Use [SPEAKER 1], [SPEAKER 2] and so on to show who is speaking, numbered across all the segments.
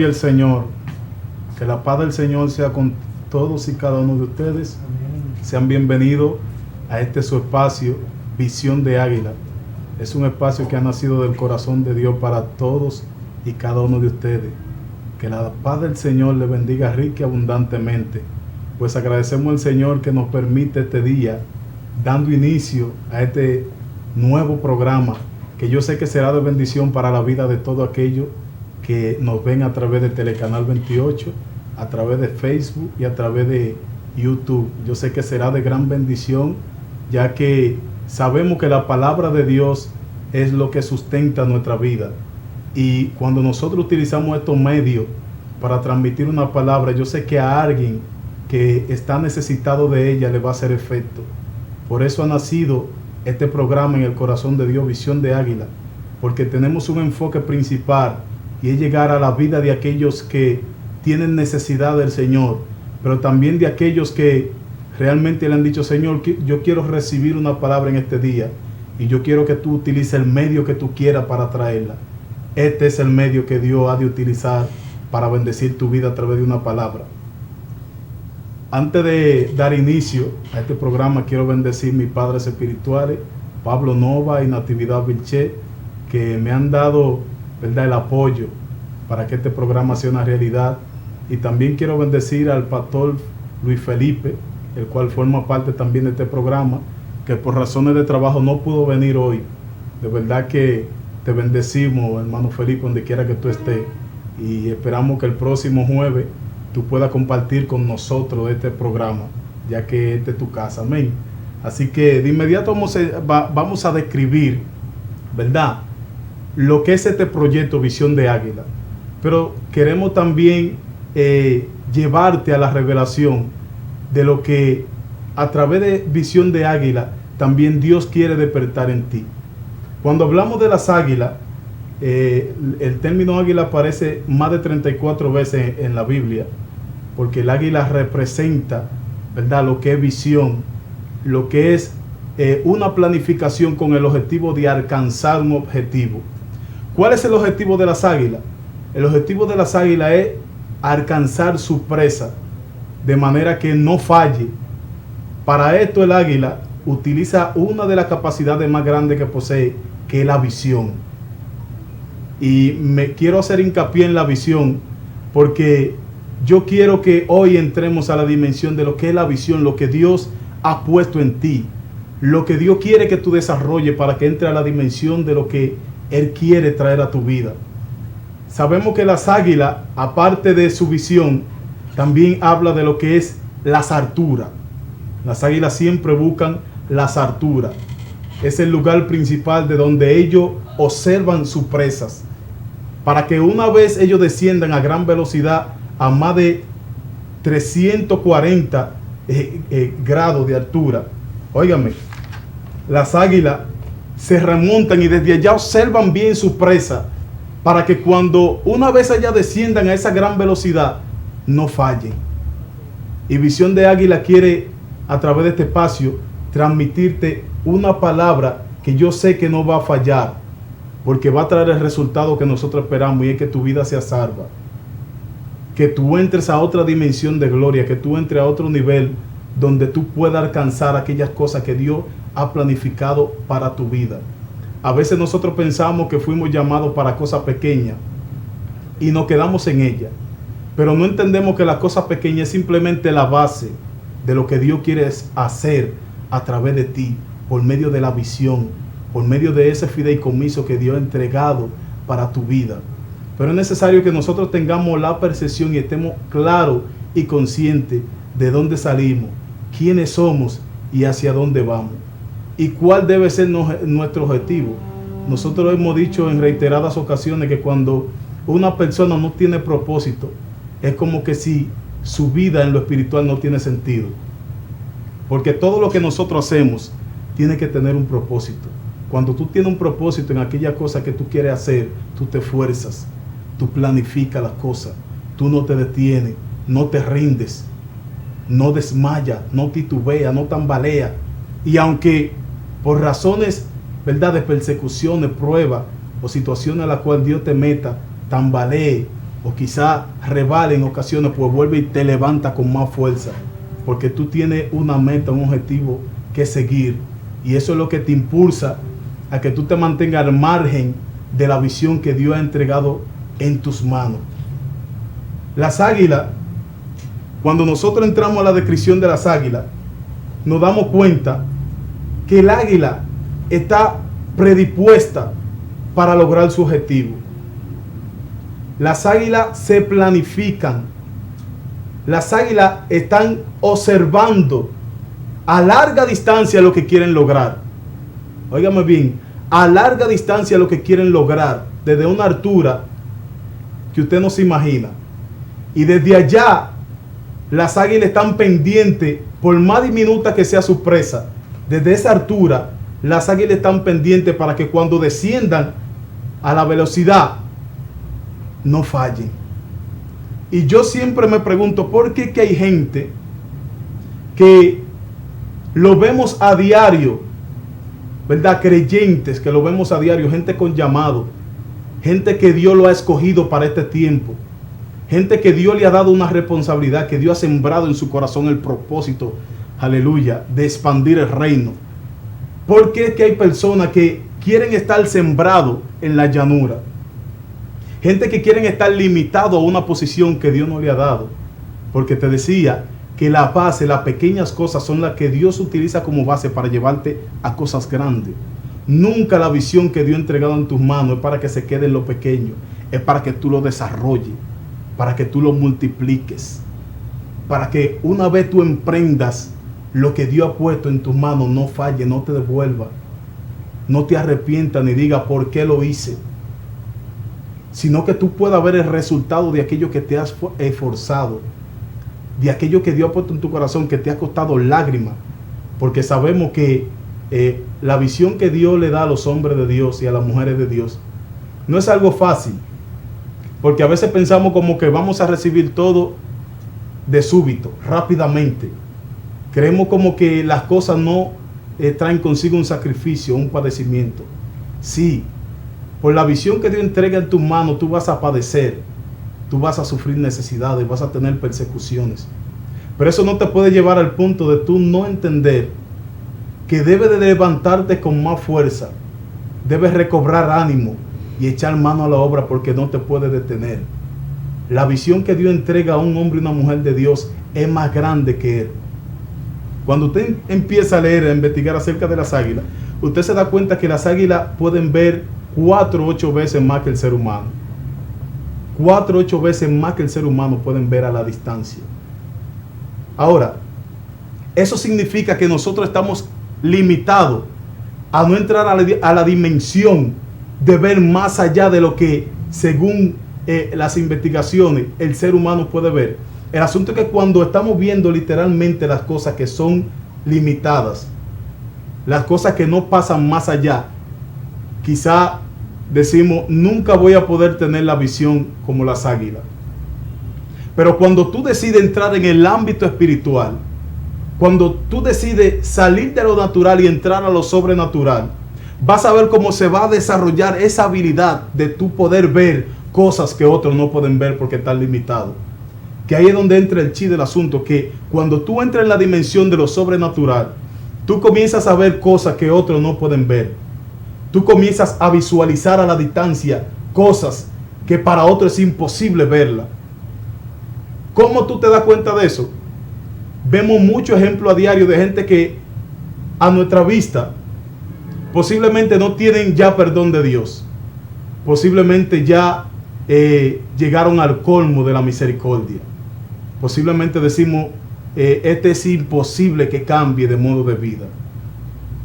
[SPEAKER 1] Gloria al Señor. Que la paz del Señor sea con todos y cada uno de ustedes. Sean bienvenidos a este su espacio, Visión de Águila. Es un espacio que ha nacido del corazón de Dios para todos y cada uno de ustedes. Que la paz del Señor le bendiga rica y abundantemente. Pues agradecemos al Señor que nos permite este día, dando inicio a este nuevo programa, que yo sé que será de bendición para la vida de todos aquellos que nos ven a través de Telecanal 28, a través de Facebook y a través de YouTube. Yo sé que será de gran bendición, ya que sabemos que la palabra de Dios es lo que sustenta nuestra vida. Y cuando nosotros utilizamos estos medios para transmitir una palabra, yo sé que a alguien que está necesitado de ella le va a hacer efecto. Por eso ha nacido este programa en el corazón de Dios, Visión de Águila, porque tenemos un enfoque principal y es llegar a la vida de aquellos que tienen necesidad del Señor, pero también de aquellos que realmente le han dicho: Señor, yo quiero recibir una palabra en este día y yo quiero que tú utilices el medio que tú quieras para traerla. Este es el medio que Dios ha de utilizar para bendecir tu vida a través de una palabra. Antes de dar inicio a este programa, quiero bendecir mis padres espirituales, Pablo Nova y Natividad Vilche, que me han dado, ¿verdad?, el apoyo para que este programa sea una realidad. Y también quiero bendecir al pastor Luis Felipe, el cual forma parte también de este programa, que por razones de trabajo no pudo venir hoy. De verdad que te bendecimos, hermano Felipe, donde quiera que tú estés, y esperamos que el próximo jueves tú puedas compartir con nosotros este programa, ya que este es tu casa. Amén. Así que de inmediato vamos a describir, ¿verdad?, lo que es este proyecto Visión de Águila. Pero queremos también llevarte a la revelación de lo que a través de Visión de Águila también Dios quiere despertar en ti. Cuando hablamos de las águilas, el término águila aparece más de 34 veces en la Biblia, porque el águila representa, ¿verdad?, lo que es visión, lo que es una planificación con el objetivo de alcanzar un objetivo. ¿Cuál es el objetivo de las águilas? El objetivo de las águilas es alcanzar su presa de manera que no falle. Para esto el águila utiliza una de las capacidades más grandes que posee, que es la visión. Y me quiero hacer hincapié en la visión, porque yo quiero que hoy entremos a la dimensión de lo que es la visión, lo que Dios ha puesto en ti, lo que Dios quiere que tú desarrolles para que entre a la dimensión de lo que Él quiere traer a tu vida. Sabemos que las águilas, aparte de su visión, también habla de lo que es las alturas. Las águilas siempre buscan las alturas. Es el lugar principal de donde ellos observan sus presas, para que una vez ellos desciendan a gran velocidad, a más de 340 grados de altura. Óigame, las águilas se remontan y desde allá observan bien su presa, para que cuando una vez allá desciendan a esa gran velocidad, no fallen. Y Visión de Águila quiere, a través de este espacio, transmitirte una palabra que yo sé que no va a fallar, porque va a traer el resultado que nosotros esperamos, y es que tu vida sea salva, que tú entres a otra dimensión de gloria, que tú entres a otro nivel donde tú puedas alcanzar aquellas cosas que Dios ha planificado para tu vida. A veces nosotros pensamos que fuimos llamados para cosas pequeñas y nos quedamos en ellas, pero no entendemos que la cosa pequeña es simplemente la base de lo que Dios quiere hacer a través de ti, por medio de la visión, por medio de ese fideicomiso que Dios ha entregado para tu vida. Pero es necesario que nosotros tengamos la percepción y estemos claros y conscientes de dónde salimos, quiénes somos y hacia dónde vamos, y cuál debe ser nuestro objetivo. Nosotros hemos dicho en reiteradas ocasiones que cuando una persona no tiene propósito, es como que si su vida en lo espiritual no tiene sentido, porque todo lo que nosotros hacemos tiene que tener un propósito. Cuando tú tienes un propósito en aquella cosa que tú quieres hacer, tú te esfuerzas, tú planificas las cosas, tú no te detienes, no te rindes, no desmayas, no titubeas, no tambaleas. Y aunque por razones, ¿verdad?, de persecuciones, pruebas o situaciones a las cuales Dios te meta, tambalee, o quizá rebale en ocasiones, pues vuelve y te levanta con más fuerza, porque tú tienes una meta, un objetivo que seguir, y eso es lo que te impulsa a que tú te mantengas al margen de la visión que Dios ha entregado en tus manos. Las águilas, cuando nosotros entramos a la descripción de las águilas, nos damos cuenta que el águila está predispuesta para lograr su objetivo. Las águilas se planifican. Las águilas están observando a larga distancia lo que quieren lograr. Óigame bien, a larga distancia lo que quieren lograr, desde una altura que usted no se imagina. Y desde allá, las águilas están pendientes, por más diminuta que sea su presa, desde esa altura, las águilas están pendientes para que cuando desciendan a la velocidad, no fallen. Y yo siempre me pregunto, ¿por qué que hay gente que lo vemos a diario, ¿verdad? Creyentes que lo vemos a diario, gente con llamado, gente que Dios lo ha escogido para este tiempo, gente que Dios le ha dado una responsabilidad, que Dios ha sembrado en su corazón el propósito, aleluya, de expandir el reino. ¿Por qué es que hay personas que quieren estar sembrados en la llanura? Gente que quieren estar limitado a una posición que Dios no le ha dado. Porque te decía que la base, las pequeñas cosas son las que Dios utiliza como base para llevarte a cosas grandes. Nunca la visión que Dios ha entregado en tus manos es para que se quede en lo pequeño. Es para que tú lo desarrolles, para que tú lo multipliques, para que una vez tú emprendas lo que Dios ha puesto en tus manos, no falle, no te devuelva, no te arrepientas ni diga por qué lo hice, sino que tú puedas ver el resultado de aquello que te has esforzado, de aquello que Dios ha puesto en tu corazón, que te ha costado lágrimas, porque sabemos que la visión que Dios le da a los hombres de Dios y a las mujeres de Dios no es algo fácil, porque a veces pensamos como que vamos a recibir todo de súbito, rápidamente. Creemos como que las cosas no traen consigo un sacrificio, un padecimiento. Sí, por la visión que Dios entrega en tus manos, tú vas a padecer, tú vas a sufrir necesidades, vas a tener persecuciones. Pero eso no te puede llevar al punto de tú no entender que debes de levantarte con más fuerza, debes recobrar ánimo y echar mano a la obra, porque no te puede detener. La visión que Dios entrega a un hombre y una mujer de Dios es más grande que él. Cuando usted empieza a leer, a investigar acerca de las águilas, usted se da cuenta que las águilas pueden ver 4 o 8 veces más que el ser humano. 4 o 8 veces más que el ser humano pueden ver a la distancia. Ahora, eso significa que nosotros estamos limitados a no entrar a la dimensión de ver más allá de lo que, según las investigaciones, el ser humano puede ver. El asunto es que cuando estamos viendo literalmente las cosas que son limitadas, las cosas que no pasan más allá, quizá decimos, nunca voy a poder tener la visión como las águilas. Pero cuando tú decides entrar en el ámbito espiritual, cuando tú decides salir de lo natural y entrar a lo sobrenatural, vas a ver cómo se va a desarrollar esa habilidad de tú poder ver cosas que otros no pueden ver porque están limitados. Que ahí es donde entra el chi del asunto, que cuando tú entras en la dimensión de lo sobrenatural, tú comienzas a ver cosas que otros no pueden ver. Tú comienzas a visualizar a la distancia cosas que para otros es imposible verla. ¿Cómo tú te das cuenta de eso? Vemos muchos ejemplos a diario de gente que a nuestra vista posiblemente no tienen ya perdón de Dios. Posiblemente ya llegaron al colmo de la misericordia. Posiblemente decimos, este es imposible que cambie de modo de vida.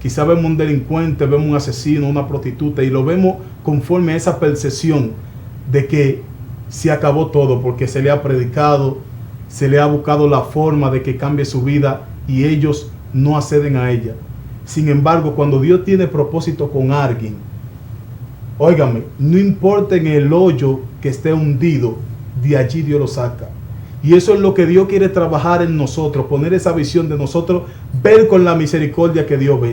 [SPEAKER 1] Quizá vemos un delincuente, vemos un asesino, una prostituta, y lo vemos conforme a esa percepción de que se acabó todo, porque se le ha predicado, se le ha buscado la forma de que cambie su vida y ellos no acceden a ella. Sin embargo, cuando Dios tiene propósito con alguien, óigame, no importa en el hoyo que esté hundido, de allí Dios lo saca. Y eso es lo que Dios quiere trabajar en nosotros, poner esa visión de nosotros, ver con la misericordia que Dios ve.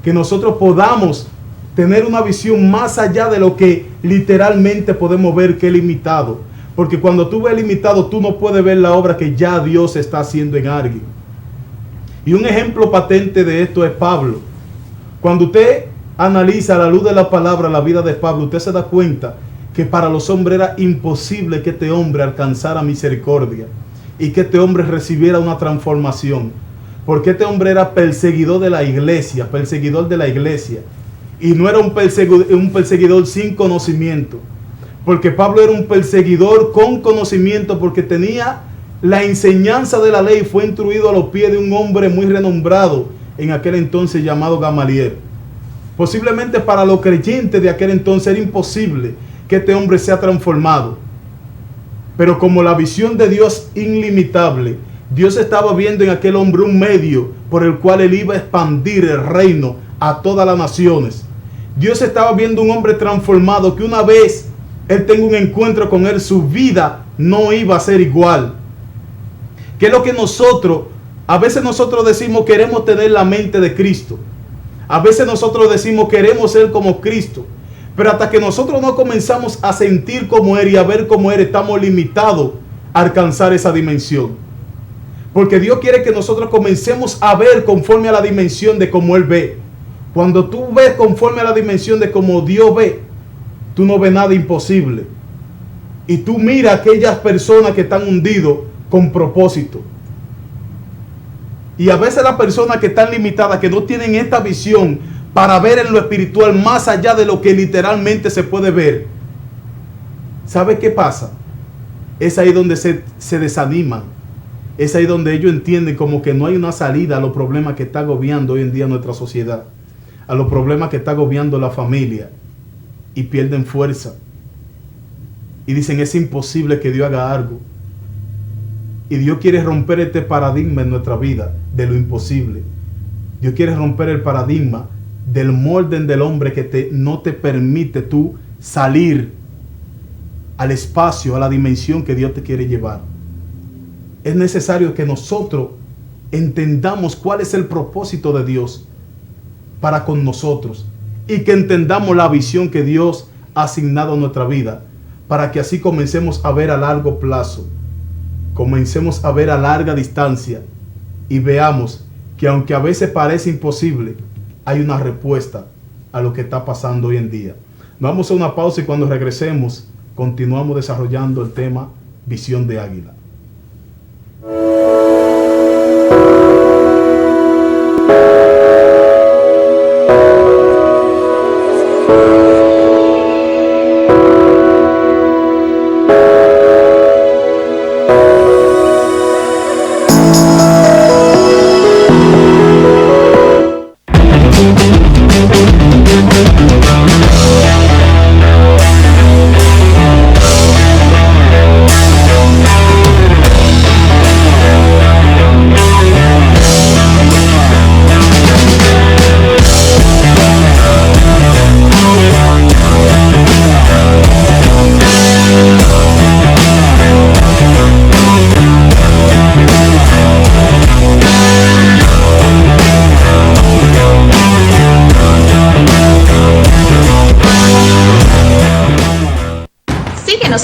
[SPEAKER 1] Que nosotros podamos tener una visión más allá de lo que literalmente podemos ver, que es limitado. Porque cuando tú ves limitado, tú no puedes ver la obra que ya Dios está haciendo en alguien. Y un ejemplo patente de esto es Pablo. Cuando usted analiza a la luz de la palabra la vida de Pablo, usted se da cuenta que para los hombres era imposible que este hombre alcanzara misericordia y que este hombre recibiera una transformación. Porque este hombre era perseguidor de la iglesia, y no era un perseguidor sin conocimiento. Porque Pablo era un perseguidor con conocimiento, porque tenía la enseñanza de la ley, fue instruido a los pies de un hombre muy renombrado en aquel entonces llamado Gamaliel. Posiblemente para los creyentes de aquel entonces era imposible que este hombre sea transformado. Pero como la visión de Dios ilimitable, Dios estaba viendo en aquel hombre un medio por el cual él iba a expandir el reino a todas las naciones. Dios estaba viendo un hombre transformado que una vez él tenga un encuentro con él, su vida no iba a ser igual. Que es lo que a veces nosotros decimos queremos tener la mente de Cristo. A veces nosotros decimos queremos ser como Cristo. Pero hasta que nosotros no comenzamos a sentir como Él y a ver como Él, estamos limitados a alcanzar esa dimensión. Porque Dios quiere que nosotros comencemos a ver conforme a la dimensión de cómo Él ve. Cuando tú ves conforme a la dimensión de cómo Dios ve, tú no ves nada imposible. Y tú miras a aquellas personas que están hundidos con propósito. Y a veces las personas que están limitadas, que no tienen esta visión para ver en lo espiritual más allá de lo que literalmente se puede ver, ¿sabe qué pasa? Es ahí donde se desaniman. Es ahí donde ellos entienden como que no hay una salida a los problemas que está agobiando hoy en día nuestra sociedad, a los problemas que está agobiando la familia, y pierden fuerza. Y dicen, es imposible que Dios haga algo. Y Dios quiere romper este paradigma en nuestra vida de lo imposible. Dios quiere romper el paradigma del molde del hombre que no te permite tú salir al espacio, a la dimensión que Dios te quiere llevar. Es necesario que nosotros entendamos cuál es el propósito de Dios para con nosotros y que entendamos la visión que Dios ha asignado a nuestra vida, para que así comencemos a ver a largo plazo, comencemos a ver a larga distancia y veamos que aunque a veces parece imposible, hay una respuesta a lo que está pasando hoy en día. Vamos a una pausa y cuando regresemos continuamos desarrollando el tema Visión de Águila.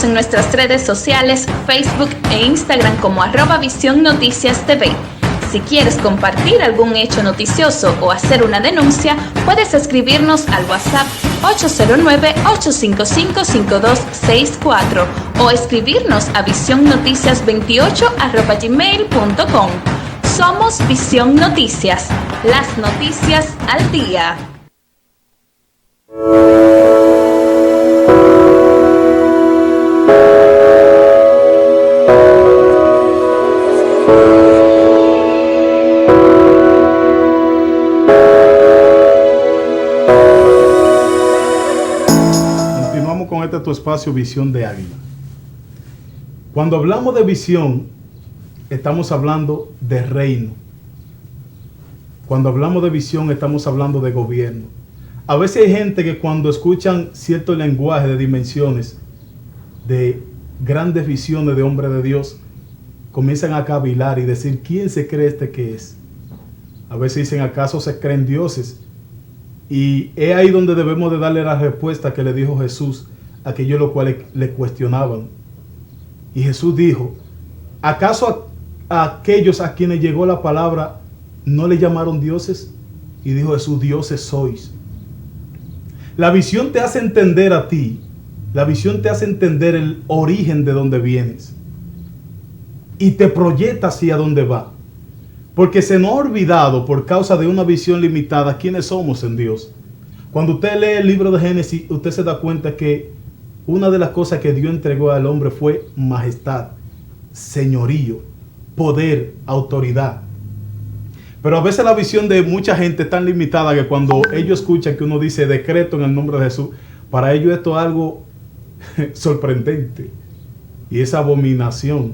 [SPEAKER 2] En nuestras redes sociales, Facebook e Instagram como @Visión Noticias TV. Si quieres compartir algún hecho noticioso o hacer una denuncia, puedes escribirnos al WhatsApp 809-855-5264 o escribirnos a visionnoticias28@gmail.com. Somos Visión Noticias, las noticias al día.
[SPEAKER 1] Tu espacio Visión de Águila. Cuando hablamos de visión, estamos hablando de reino. Cuando hablamos de visión, estamos hablando de gobierno. A veces hay gente que cuando escuchan cierto lenguaje de dimensiones, de grandes visiones de hombre de Dios, comienzan a cavilar y decir, ¿quién se cree este que es? A veces dicen, ¿acaso se creen dioses? Y es ahí donde debemos de darle la respuesta que le dijo Jesús a aquellos los cuales le cuestionaban. Y Jesús dijo, ¿acaso a aquellos a quienes llegó la palabra no le llamaron dioses? Y dijo Jesús, dioses sois. La visión te hace entender a ti, la visión te hace entender el origen de donde vienes y te proyecta hacia dónde va. Porque se nos ha olvidado, por causa de una visión limitada, quiénes somos en Dios. Cuando usted lee el libro de Génesis, usted se da cuenta que una de las cosas que Dios entregó al hombre fue majestad, señorío, poder, autoridad. Pero a veces la visión de mucha gente es tan limitada que cuando ellos escuchan que uno dice decreto en el nombre de Jesús, para ellos esto es algo sorprendente y es abominación,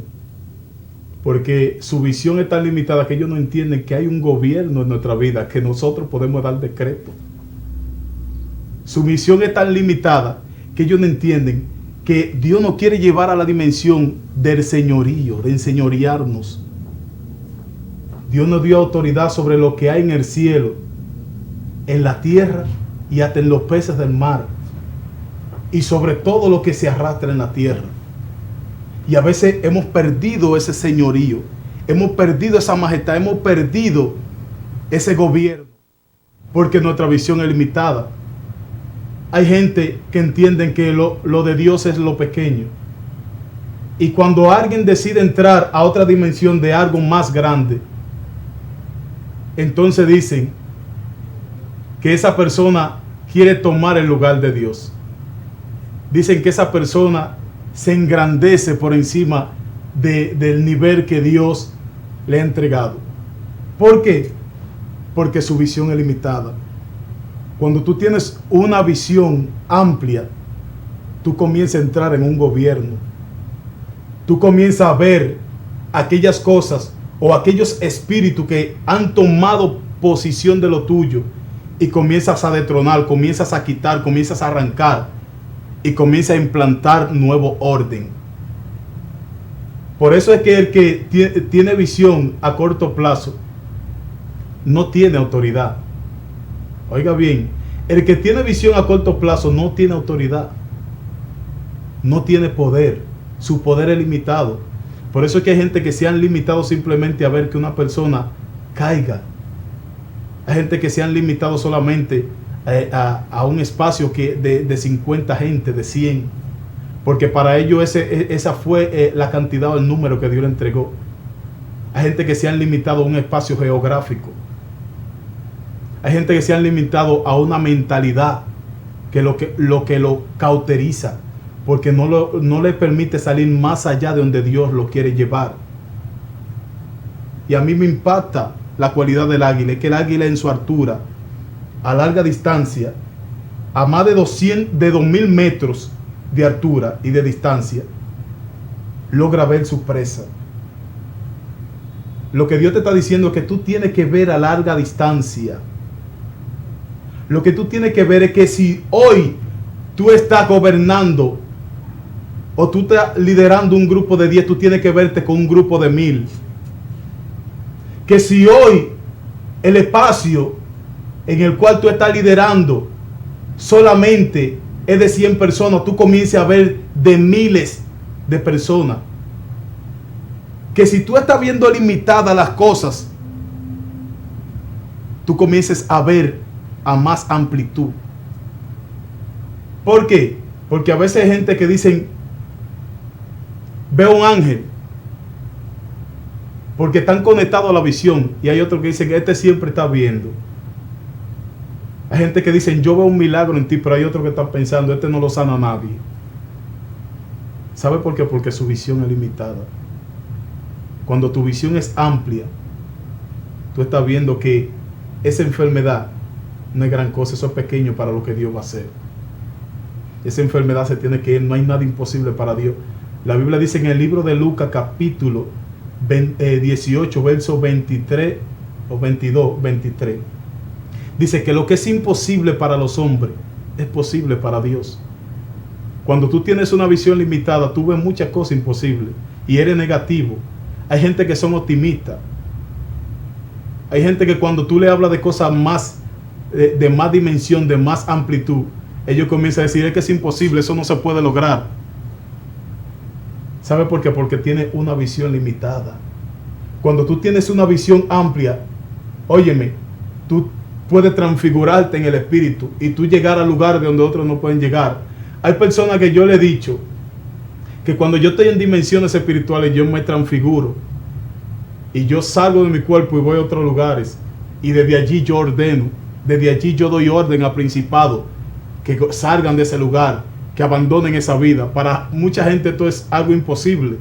[SPEAKER 1] porque su visión es tan limitada que ellos no entienden que hay un gobierno en nuestra vida, que nosotros podemos dar decreto. Su visión es tan limitada que ellos no entienden que Dios nos quiere llevar a la dimensión del señorío, de enseñorearnos. Dios nos dio autoridad sobre lo que hay en el cielo, en la tierra y hasta en los peces del mar, y sobre todo lo que se arrastra en la tierra. Y a veces hemos perdido ese señorío, hemos perdido esa majestad, hemos perdido ese gobierno, porque nuestra visión es limitada. Hay gente que entienden que lo de Dios es lo pequeño. Y cuando alguien decide entrar a otra dimensión de algo más grande, entonces dicen que esa persona quiere tomar el lugar de Dios. Dicen que esa persona se engrandece por encima del nivel que Dios le ha entregado. ¿Por qué? Porque su visión es limitada. Cuando tú tienes una visión amplia, tú comienzas a entrar en un gobierno. Tú comienzas a ver aquellas cosas o aquellos espíritus que han tomado posición de lo tuyo y comienzas a detronar, comienzas a quitar, comienzas a arrancar y comienzas a implantar nuevo orden. Por eso es que el que tiene visión a corto plazo no tiene autoridad. Oiga bien, el que tiene visión a corto plazo no tiene autoridad, no tiene poder, su poder es limitado. Por eso es que hay gente que se han limitado simplemente a ver que una persona caiga. Hay gente que se han limitado solamente a un espacio de 50 gente, de 100. Porque para ellos esa fue la cantidad o el número que Dios le entregó. Hay gente que se han limitado a un espacio geográfico. Hay gente que se han limitado a una mentalidad que lo cauteriza, porque no le permite salir más allá de donde Dios lo quiere llevar. Y a mí me impacta la cualidad del águila, es que el águila en su altura, a larga distancia, a más de 2000 metros de altura y de distancia, logra ver su presa. Lo que Dios te está diciendo es que tú tienes que ver a larga distancia. Lo que tú tienes que ver es que si hoy tú estás gobernando o tú estás liderando un grupo de 10, tú tienes que verte con un grupo de 1000. Que si hoy el espacio en el cual tú estás liderando solamente es de 100 personas, tú comiences a ver de miles de personas. Que si tú estás viendo limitadas las cosas, tú comiences a ver a más amplitud. ¿Por qué? Porque a veces hay gente que dicen, veo un ángel, porque están conectados a la visión, y hay otros que dicen, este siempre está viendo. Hay gente que dicen, yo veo un milagro en ti, pero hay otros que están pensando, este no lo sana a nadie. ¿Sabe por qué? Porque su visión es limitada. Cuando tu visión es amplia, tú estás viendo que esa enfermedad no es gran cosa, eso es pequeño para lo que Dios va a hacer. Esa enfermedad se tiene que ir, no hay nada imposible para Dios. La Biblia dice en el libro de Lucas capítulo 18, verso 23 o 22, 23. Dice que lo que es imposible para los hombres es posible para Dios. Cuando tú tienes una visión limitada, tú ves muchas cosas imposibles y eres negativo. Hay gente que son optimistas. Hay gente que cuando tú le hablas de cosas más, de más dimensión, de más amplitud, ellos comienzan a decir, es que es imposible, eso no se puede lograr. ¿Sabe por qué? Porque tiene una visión limitada. Cuando tú tienes una visión amplia, óyeme, tú puedes transfigurarte en el espíritu y tú llegar a lugares donde otros no pueden llegar. Hay personas que yo le he dicho que cuando yo estoy en dimensiones espirituales yo me transfiguro y yo salgo de mi cuerpo y voy a otros lugares y desde allí yo ordeno, desde allí yo doy orden a principados que salgan de ese lugar, que abandonen esa vida. Para mucha gente esto es algo imposible,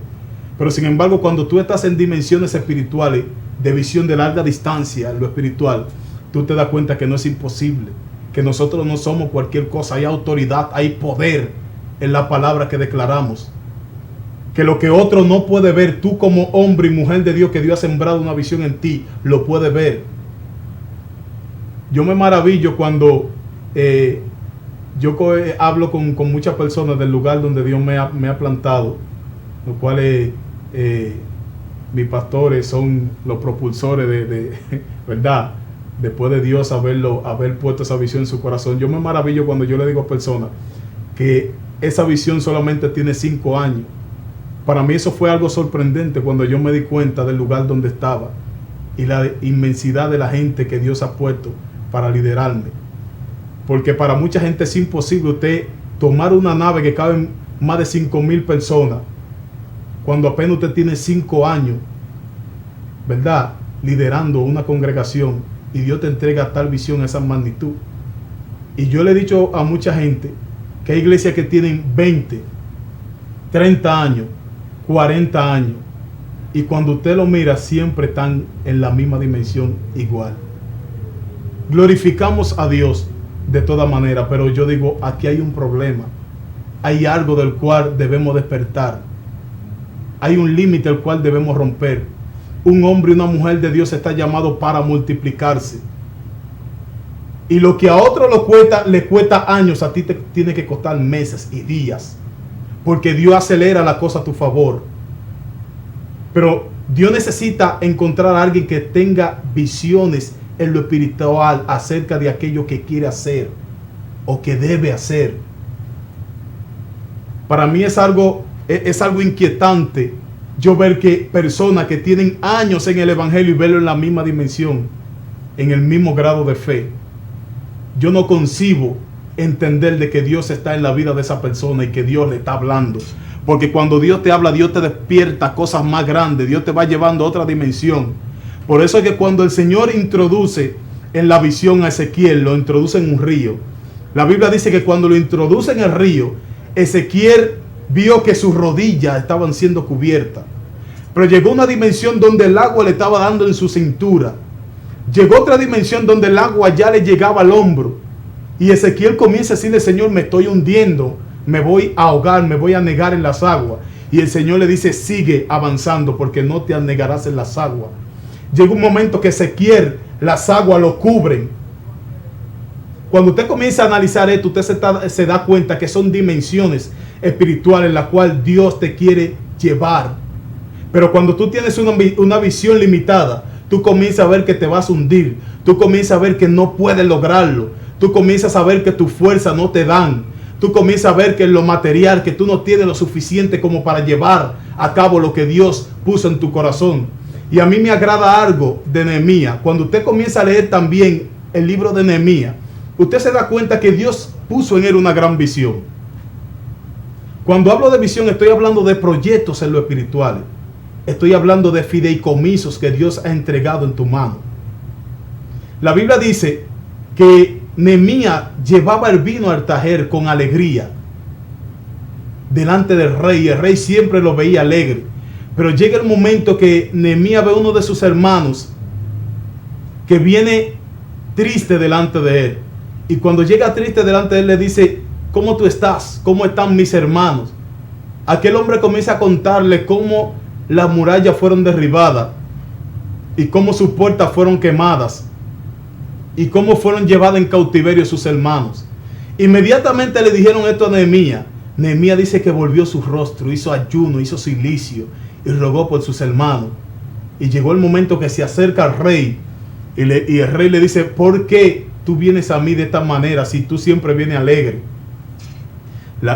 [SPEAKER 1] pero sin embargo cuando tú estás en dimensiones espirituales de visión de larga distancia en lo espiritual, tú te das cuenta que no es imposible, que nosotros no somos cualquier cosa. Hay autoridad, hay poder en la palabra que declaramos, que lo que otro no puede ver, tú como hombre y mujer de Dios, que Dios ha sembrado una visión en ti, lo puede ver. Yo me maravillo cuando yo hablo con muchas personas del lugar donde Dios me ha plantado, los cuales mis pastores son los propulsores de ¿verdad? Después de Dios haber puesto esa visión en su corazón. Yo me maravillo cuando yo le digo a personas que esa visión solamente tiene 5 años. Para mí eso fue algo sorprendente cuando yo me di cuenta del lugar donde estaba y la inmensidad de la gente que Dios ha puesto para liderarme. Porque para mucha gente es imposible usted tomar una nave que caben más de 5,000 personas cuando apenas usted tiene 5 años, ¿verdad? Liderando una congregación y Dios te entrega tal visión, esa magnitud. Y yo le he dicho a mucha gente que hay iglesias que tienen 20, 30 años, 40 años, y cuando usted lo mira siempre están en la misma dimensión igual. Glorificamos a Dios de toda manera, pero yo digo, aquí hay un problema. Hay algo del cual debemos despertar. Hay un límite al cual debemos romper. Un hombre y una mujer de Dios está llamado para multiplicarse. Y lo que a otro le cuesta años, a ti te tiene que costar meses y días. Porque Dios acelera la cosa a tu favor. Pero Dios necesita encontrar a alguien que tenga visiones en lo espiritual acerca de aquello que quiere hacer o que debe hacer. Para mí es algo inquietante yo ver que personas que tienen años en el evangelio y verlo en la misma dimensión, en el mismo grado de fe. Yo no concibo entender de que Dios está en la vida de esa persona y que Dios le está hablando. Porque cuando Dios te habla, Dios te despierta cosas más grandes. Dios te va llevando a otra dimensión. Por eso es que cuando el Señor introduce en la visión a Ezequiel, lo introduce en un río. La Biblia dice que cuando lo introduce en el río, Ezequiel vio que sus rodillas estaban siendo cubiertas. Pero llegó una dimensión donde el agua le estaba dando en su cintura. Llegó otra dimensión donde el agua ya le llegaba al hombro. Y Ezequiel comienza a decirle, Señor, me estoy hundiendo, me voy a ahogar, me voy a anegar en las aguas. Y el Señor le dice, sigue avanzando porque no te anegarás en las aguas. Llega un momento que Ezequiel, las aguas lo cubren. Cuando usted comienza a analizar esto, usted se da cuenta que son dimensiones espirituales en las cuales Dios te quiere llevar. Pero cuando tú tienes una visión limitada, tú comienzas a ver que te vas a hundir. Tú comienzas a ver que no puedes lograrlo. Tú comienzas a ver que tu fuerza no te dan. Tú comienzas a ver que en lo material, que tú no tienes lo suficiente como para llevar a cabo lo que Dios puso en tu corazón. Y a mí me agrada algo de Nehemías. Cuando usted comienza a leer también el libro de Nehemías, usted se da cuenta que Dios puso en él una gran visión. Cuando hablo de visión, estoy hablando de proyectos en lo espiritual. Estoy hablando de fideicomisos que Dios ha entregado en tu mano. La Biblia dice que Nehemías llevaba el vino al tajer con alegría delante del rey. El rey siempre lo veía alegre. Pero llega el momento que Nehemías ve a uno de sus hermanos que viene triste delante de él. Y cuando llega triste delante de él le dice, ¿cómo tú estás? ¿Cómo están mis hermanos? Aquel hombre comienza a contarle cómo las murallas fueron derribadas y cómo sus puertas fueron quemadas y cómo fueron llevadas en cautiverio sus hermanos. Inmediatamente le dijeron esto a Nehemías. Nehemías dice que volvió su rostro, hizo ayuno, hizo silicio y rogó por sus hermanos. Y llegó el momento que se acerca al rey y el rey le dice, ¿por qué tú vienes a mí de esta manera si tú siempre vienes alegre?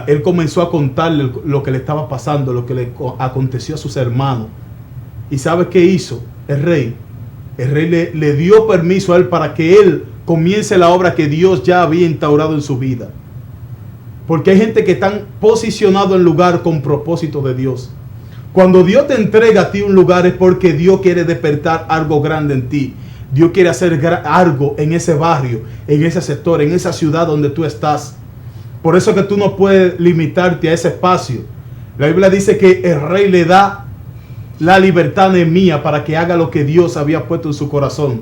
[SPEAKER 1] Él comenzó a contarle lo que le estaba pasando, lo que le aconteció a sus hermanos. ¿Y sabe qué hizo el rey? El rey le dio permiso a él para que él comience la obra que Dios ya había instaurado en su vida. Porque hay gente que están posicionados en lugar con propósito de Dios. Cuando Dios te entrega a ti un lugar es porque Dios quiere despertar algo grande en ti. Dios quiere hacer algo en ese barrio, en ese sector, en esa ciudad donde tú estás. Por eso que tú no puedes limitarte a ese espacio. La Biblia dice que el rey le da la libertad a Nehemías para que haga lo que Dios había puesto en su corazón.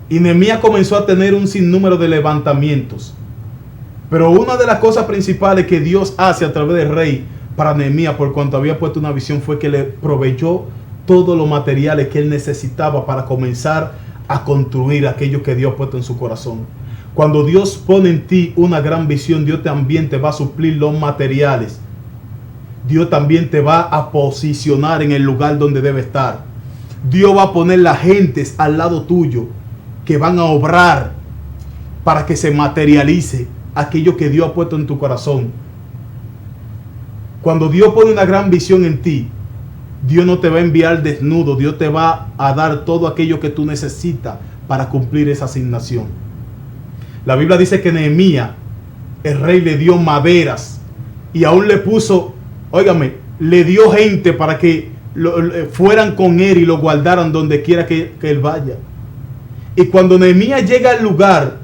[SPEAKER 1] Y Nehemías comenzó a tener un sinnúmero de levantamientos. Pero una de las cosas principales que Dios hace a través del rey para Nehemías, por cuanto había puesto una visión, fue que le proveyó todos los materiales que él necesitaba para comenzar a construir aquello que Dios ha puesto en su corazón. Cuando Dios pone en ti una gran visión, Dios también te va a suplir los materiales. Dios también te va a posicionar en el lugar donde debe estar. Dios va a poner las gentes al lado tuyo que van a obrar para que se materialice aquello que Dios ha puesto en tu corazón. Cuando Dios pone una gran visión en ti, Dios no te va a enviar desnudo. Dios te va a dar todo aquello que tú necesitas para cumplir esa asignación. La Biblia dice que Nehemías, el rey, le dio maderas y aún le puso, óigame, le dio gente para que fueran con él y lo guardaran donde quiera que él vaya. Y cuando Nehemías llega al lugar,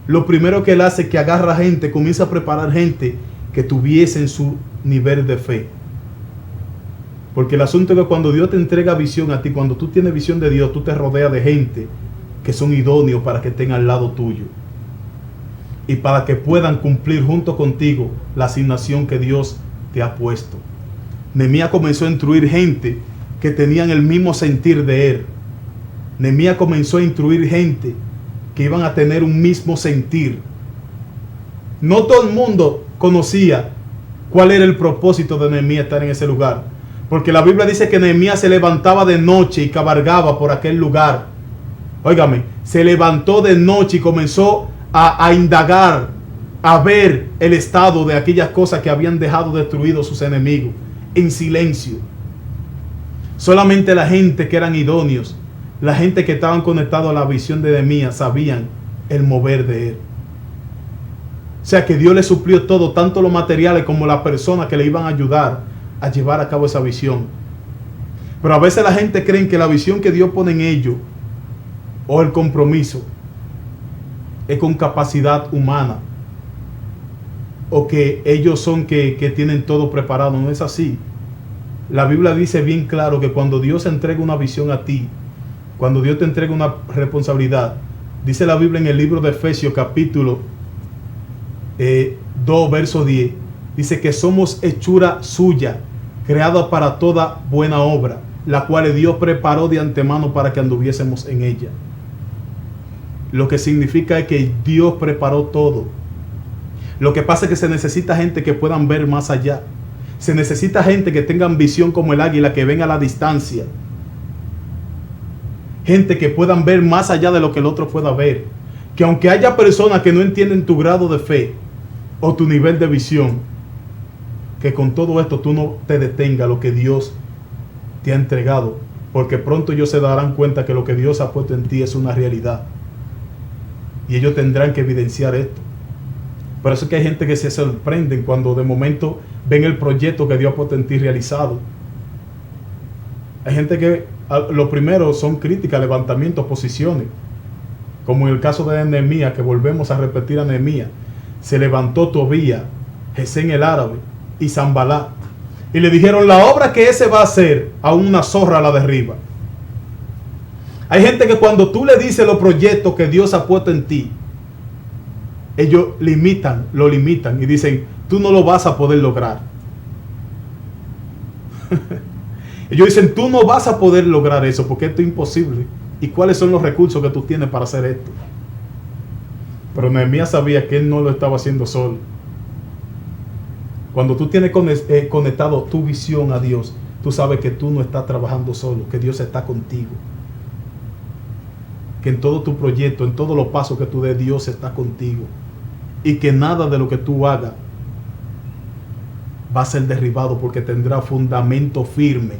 [SPEAKER 1] lo primero que él hace es que agarra gente, comienza a preparar gente que tuviese en su nivel de fe. Porque el asunto es que cuando Dios te entrega visión a ti, cuando tú tienes visión de Dios, tú te rodeas de gente que son idóneos para que estén al lado tuyo y para que puedan cumplir junto contigo la asignación que Dios te ha puesto. Nehemías comenzó a instruir gente que tenían el mismo sentir de él. Nehemías comenzó a instruir gente que iban a tener un mismo sentir. No todo el mundo conocía cuál era el propósito de Nehemías estar en ese lugar, porque la Biblia dice que Nehemías se levantaba de noche y cabalgaba por aquel lugar. Óigame, se levantó de noche y comenzó a indagar, a ver el estado de aquellas cosas que habían dejado destruidos sus enemigos, en silencio. Solamente la gente que eran idóneos, la gente que estaban conectados a la visión de Nehemías, sabían el mover de él. O sea que Dios le suplió todo, tanto los materiales como las personas que le iban a ayudar a llevar a cabo esa visión. Pero a veces la gente cree que la visión que Dios pone en ellos, o el compromiso, es con capacidad humana, o que ellos son que tienen todo preparado. No es así. La Biblia dice bien claro que cuando Dios entrega una visión a ti, cuando Dios te entrega una responsabilidad, dice la Biblia en el libro de Efesios capítulo 2 verso 10, dice que somos hechura suya, creada para toda buena obra, la cual Dios preparó de antemano para que anduviésemos en ella. Lo que significa es que Dios preparó todo. Lo que pasa es que se necesita gente que puedan ver más allá. Se necesita gente que tengan visión como el águila, que ven a la distancia. Gente que puedan ver más allá de lo que el otro pueda ver. Que aunque haya personas que no entienden tu grado de fe o tu nivel de visión, que con todo esto tú no te detengas lo que Dios te ha entregado, porque pronto ellos se darán cuenta que lo que Dios ha puesto en ti es una realidad y ellos tendrán que evidenciar esto. Por eso es que hay gente que se sorprenden cuando de momento ven el proyecto que Dios ha puesto en ti realizado. Hay gente que lo primero son críticas, levantamientos, posiciones, como en el caso de Nehemías, que volvemos a repetir a Nehemías. Se levantó Tobías, Gesén el árabe y Sanballat, y le dijeron: la obra que ese va a hacer, a una zorra la derriba. Hay gente que cuando tú le dices los proyectos que Dios ha puesto en ti, ellos lo limitan y dicen: tú no lo vas a poder lograr. Ellos dicen: tú no vas a poder lograr eso porque esto es imposible. ¿Y cuáles son los recursos que tú tienes para hacer esto? Pero Nehemías sabía que él no lo estaba haciendo solo. Cuando tú tienes conectado tu visión a Dios, tú sabes que tú no estás trabajando solo, que Dios está contigo. Que en todo tu proyecto, en todos los pasos que tú des, Dios está contigo. y que nada de lo que tú hagas va a ser derribado porque tendrá fundamento firme.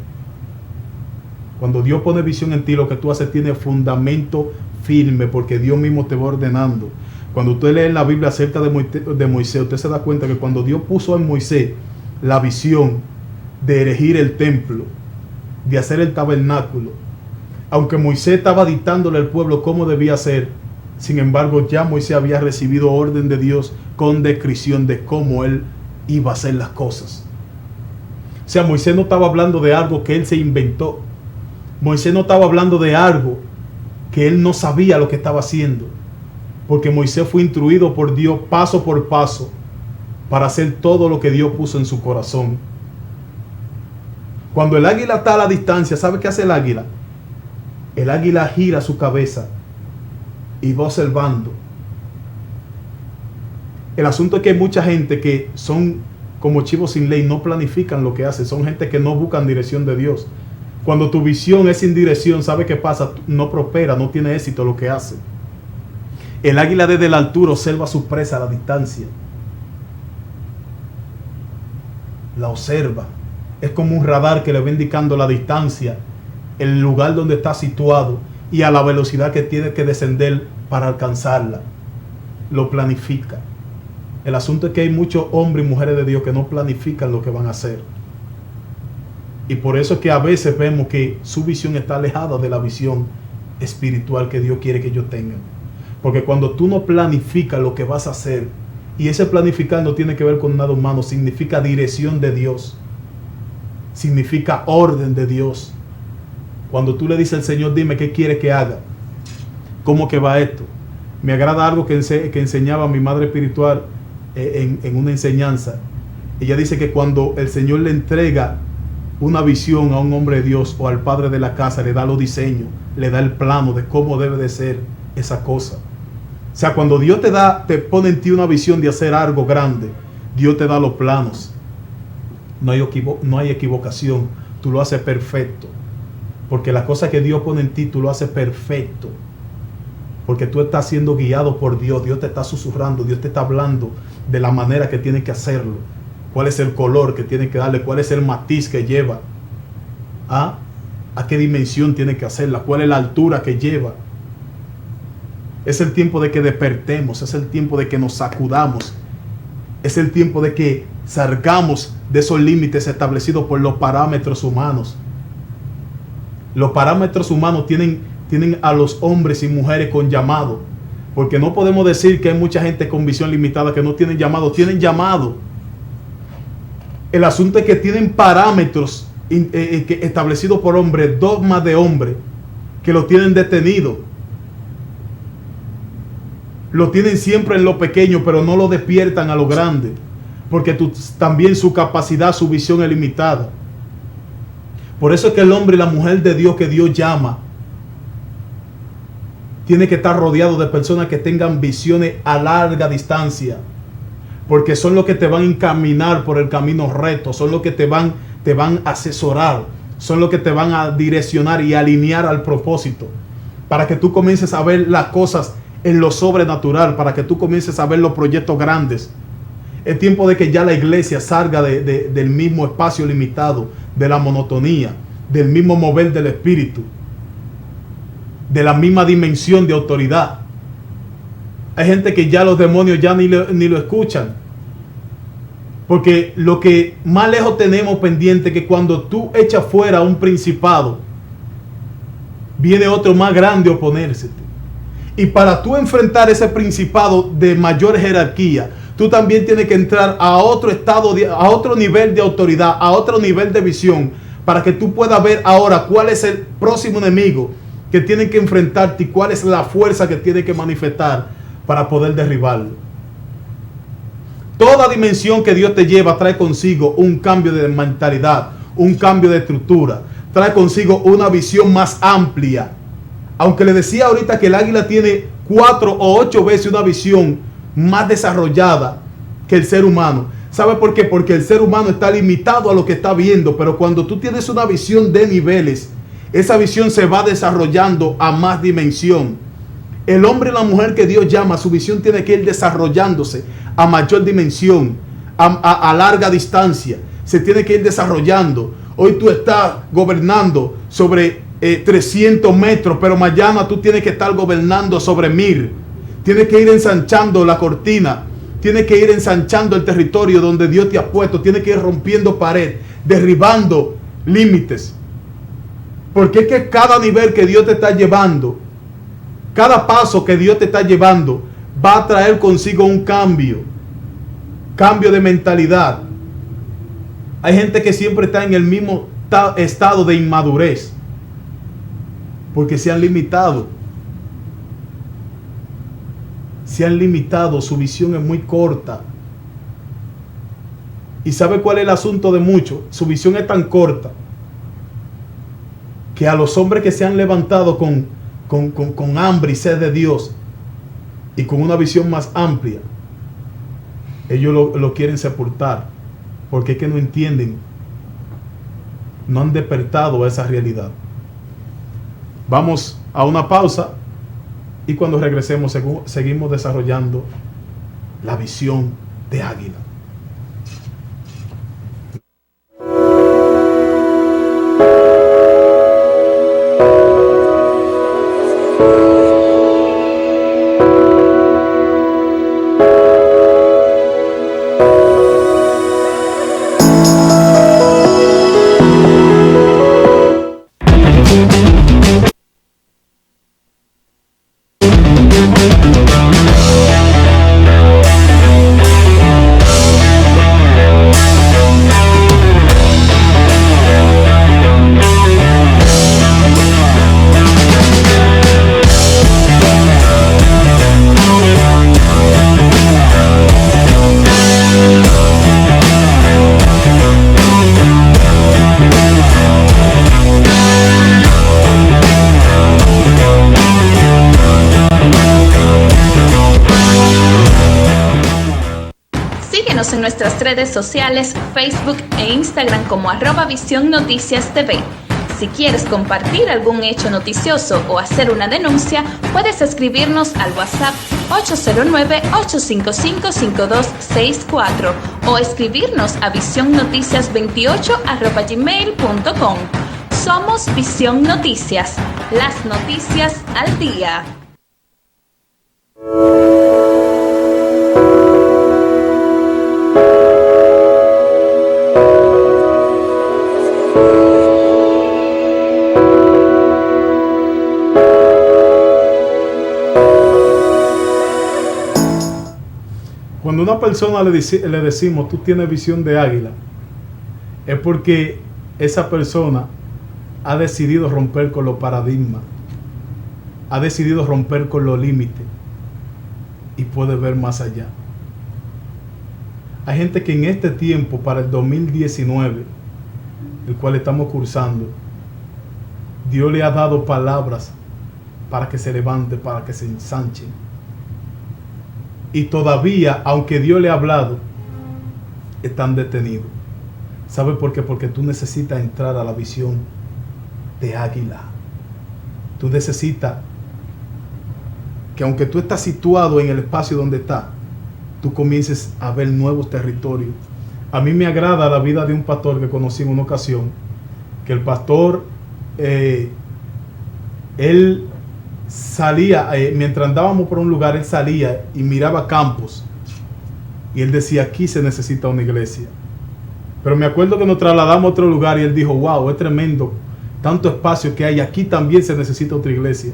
[SPEAKER 1] Cuando Dios pone visión en ti, lo que tú haces tiene fundamento firme porque Dios mismo te va ordenando. Cuando usted lee la Biblia acerca de Moisés, usted se da cuenta que cuando Dios puso en Moisés la visión de erigir el templo, de hacer el tabernáculo, aunque Moisés estaba dictándole al pueblo cómo debía hacer, sin embargo ya Moisés había recibido orden de Dios con descripción de cómo él iba a hacer las cosas. O sea, Moisés no estaba hablando de algo que él se inventó. Moisés no estaba hablando de algo que él no sabía lo que estaba haciendo, porque Moisés fue instruido por Dios paso por paso para hacer todo lo que Dios puso en su corazón. Cuando el águila está a la distancia, ¿sabe qué hace el águila? El águila gira su cabeza y va observando. El asunto es que hay mucha gente que son como chivos sin ley, no planifican lo que hacen, son gente que no buscan dirección de Dios. Cuando tu visión es sin dirección, ¿sabe qué pasa? No prospera, no tiene éxito lo que hace. El águila desde la altura observa a su presa a la distancia. La observa. Es como un radar que le va indicando la distancia, el lugar donde está situado y a la velocidad que tiene que descender para alcanzarla. Lo planifica. El asunto es que hay muchos hombres y mujeres de Dios que no planifican lo que van a hacer. Y por eso es que a veces vemos que su visión está alejada de la visión espiritual que Dios quiere que ellos tengan. Porque cuando tú no planificas lo que vas a hacer, y ese planificar no tiene que ver con nada humano, significa dirección de Dios, significa orden de Dios. Cuando tú le dices al Señor, dime qué quiere que haga, cómo que va esto. Me agrada algo que enseñaba mi madre espiritual en una enseñanza. Ella dice que cuando el Señor le entrega una visión a un hombre de Dios o al padre de la casa, le da los diseños, le da el plano de cómo debe de ser esa cosa. O sea, cuando Dios te pone en ti una visión de hacer algo grande, Dios te da los planos. No hay equivocación, tú lo haces perfecto. Porque la cosa que Dios pone en ti, tú lo haces perfecto. Porque tú estás siendo guiado por Dios, Dios te está susurrando, Dios te está hablando de la manera que tienes que hacerlo. Cuál es el color que tiene que darle, cuál es el matiz que lleva, a qué dimensión tiene que hacerla, cuál es la altura que lleva. Es el tiempo de que despertemos, es el tiempo de que nos sacudamos, es el tiempo de que salgamos de esos límites establecidos por los parámetros humanos. Los parámetros humanos tienen a los hombres y mujeres con llamado, porque no podemos decir que hay mucha gente con visión limitada que no tienen llamado, tienen llamado. El asunto es que tienen parámetros establecidos por hombres, dogmas de hombre, que lo tienen detenido. Lo tienen siempre en lo pequeño, pero no lo despiertan a lo grande, porque también su capacidad, su visión es limitada. Por eso es que el hombre y la mujer de Dios que Dios llama tiene que estar rodeado de personas que tengan visiones a larga distancia, porque son los que te van a encaminar por el camino recto, son los que te van a asesorar, son los que te van a direccionar y alinear al propósito, para que tú comiences a ver las cosas en lo sobrenatural, para que tú comiences a ver los proyectos grandes. Es tiempo de que ya la iglesia salga del mismo espacio limitado, de la monotonía, del mismo mover del espíritu, de la misma dimensión de autoridad. Hay gente que ya los demonios ya ni lo escuchan. Porque lo que más lejos tenemos pendiente, que cuando tú echas fuera a un principado, viene otro más grande a oponerse. Y para tú enfrentar ese principado de mayor jerarquía, tú también tienes que entrar a otro estado, a otro nivel de autoridad, a otro nivel de visión, para que tú puedas ver ahora cuál es el próximo enemigo que tiene que enfrentarte y cuál es la fuerza que tiene que manifestar para poder derribarlo. Toda dimensión que Dios te lleva trae consigo un cambio de mentalidad, un cambio de estructura, trae consigo una visión más amplia. Aunque le decía ahorita que el águila tiene 4 o 8 veces una visión más desarrollada que el ser humano. ¿Sabe por qué? Porque el ser humano está limitado a lo que está viendo, pero cuando tú tienes una visión de niveles, esa visión se va desarrollando a más dimensión. El hombre y la mujer que Dios llama, su visión tiene que ir desarrollándose a mayor dimensión, a larga distancia. Se tiene que ir desarrollando. Hoy tú estás gobernando sobre 300 metros, pero mañana tú tienes que estar gobernando sobre 1000. Tienes que ir ensanchando la cortina. Tienes que ir ensanchando el territorio donde Dios te ha puesto. Tienes que ir rompiendo pared, derribando límites. Porque es que cada nivel que Dios te está llevando, cada paso que Dios te está llevando, va a traer consigo un cambio de mentalidad. Hay gente que siempre está en el mismo estado de inmadurez, porque se han limitado. Su visión es muy corta. ¿Y sabe cuál es el asunto de muchos? Su visión es tan corta que a los hombres que se han levantado con hambre y sed de Dios y con una visión más amplia, ellos lo quieren sepultar, porque es que no entienden, no han despertado a esa realidad. Vamos a una pausa y cuando regresemos seguimos desarrollando la visión de águila.
[SPEAKER 2] En nuestras redes sociales, Facebook e Instagram como @Visión Noticias TV. Si quieres compartir algún hecho noticioso o hacer una denuncia, puedes escribirnos al WhatsApp 809-855-5264 o escribirnos a visionnoticias28@gmail.com. Somos Visión Noticias, las noticias al día.
[SPEAKER 1] Cuando a una persona le decimos tú tienes visión de águila, es porque esa persona ha decidido romper con los paradigmas, ha decidido romper con los límites y puede ver más allá. Hay gente que en este tiempo, para el 2019, el cual estamos cursando, Dios le ha dado palabras para que se levante, para que se ensanchen. Y todavía, aunque Dios le ha hablado, están detenidos. ¿Sabe por qué? Porque tú necesitas entrar a la visión de águila. Tú necesitas que, aunque tú estás situado en el espacio donde estás, tú comiences a ver nuevos territorios. A mí me agrada la vida de un pastor que conocí en una ocasión, que el pastor, él salía, mientras andábamos por un lugar, él salía y miraba campos y él decía, aquí se necesita una iglesia. Pero me acuerdo que nos trasladamos a otro lugar y él dijo, wow, es tremendo, tanto espacio que hay, aquí también se necesita otra iglesia.